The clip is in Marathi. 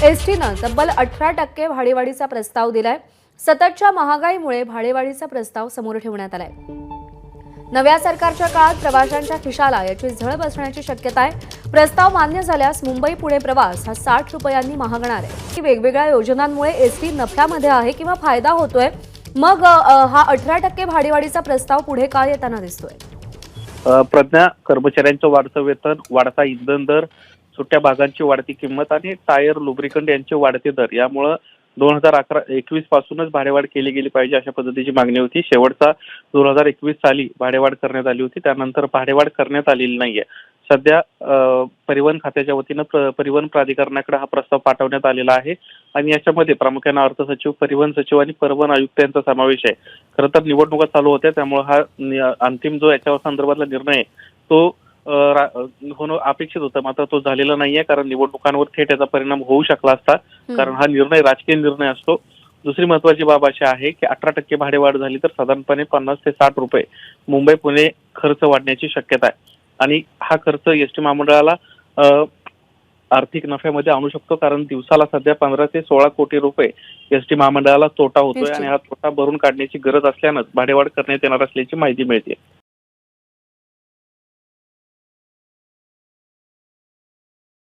एसटीनं तब्बल 18% भाडेवाढीचा प्रस्ताव दिलाय। सततच्या महागाईमुळे भाडेवाढीचा प्रस्ताव समोर ठेवण्यात आलाय। नव्या सरकारच्या काळात प्रवाशांच्या खिशाला याची झळ बसण्याची शक्यता आहे। प्रस्ताव मान्य झाल्यास मुंबई पुणे प्रवास हा 60 रुपयांनी महागणार आहे। वेगवेगळ्या योजनांमुळे एसटी नफ्यामध्ये आहे किंवा फायदा होतोय, मग हा 18% भाडेवाढीचा प्रस्ताव पुढे का येताना दिसतोय? प्रज्ञा, कर्मचाऱ्यांचं वाढतं वेतन, वाढता इंधन दर, सुट्ट्या भागांची वाढती किंमत आणि टायर लुब्रिकंट यांचे वाढते दर यामुळे 2021 पासूनच भाडेवाढ केली गेली पाहिजे अशा पद्धतीची मागणी होती। शेवटचा 2021 साली भाडेवाढ करण्यात आली होती, त्यानंतर भाडेवाढ करण्यात आलेली नाहीये। सध्या परिवहन खात्याच्या वतीनं परिवहन प्राधिकरणाकडे हा प्रस्ताव पाठवण्यात आलेला आहे आणि याच्यामध्ये प्रामुख्याने अर्थ सचिव, परिवहन सचिव आणि परिवहन आयुक्त यांचा समावेश आहे। खरं तर निवडणुका चालू होत्या, त्यामुळे हा अंतिम जो याच्या संदर्भातला निर्णय आहे तो होणं अपेक्षित होतं, मात्र तो झालेला नाहीये, कारण निवडणुकांवर थेट याचा परिणाम होऊ शकला असता, कारण हा निर्णय राजकीय निर्णय असतो। दुसरी महत्वाची बाब अशी आहे की 18% भाडेवाढ झाली तर साधारणपणे 50 ते 60 रुपये मुंबई पुणे खर्च वाढण्याची शक्यता आहे आणि हा खर्च एसटी महामंडळाला आर्थिक नफ्यामध्ये आणू शकतो, कारण दिवसाला सध्या 15 ते 16 कोटी रुपये एसटी महामंडळाला तोटा होतोय आणि हा तोटा भरून काढण्याची गरज असल्यानंच भाडेवाढ करण्यात येणार असल्याची माहिती मिळते।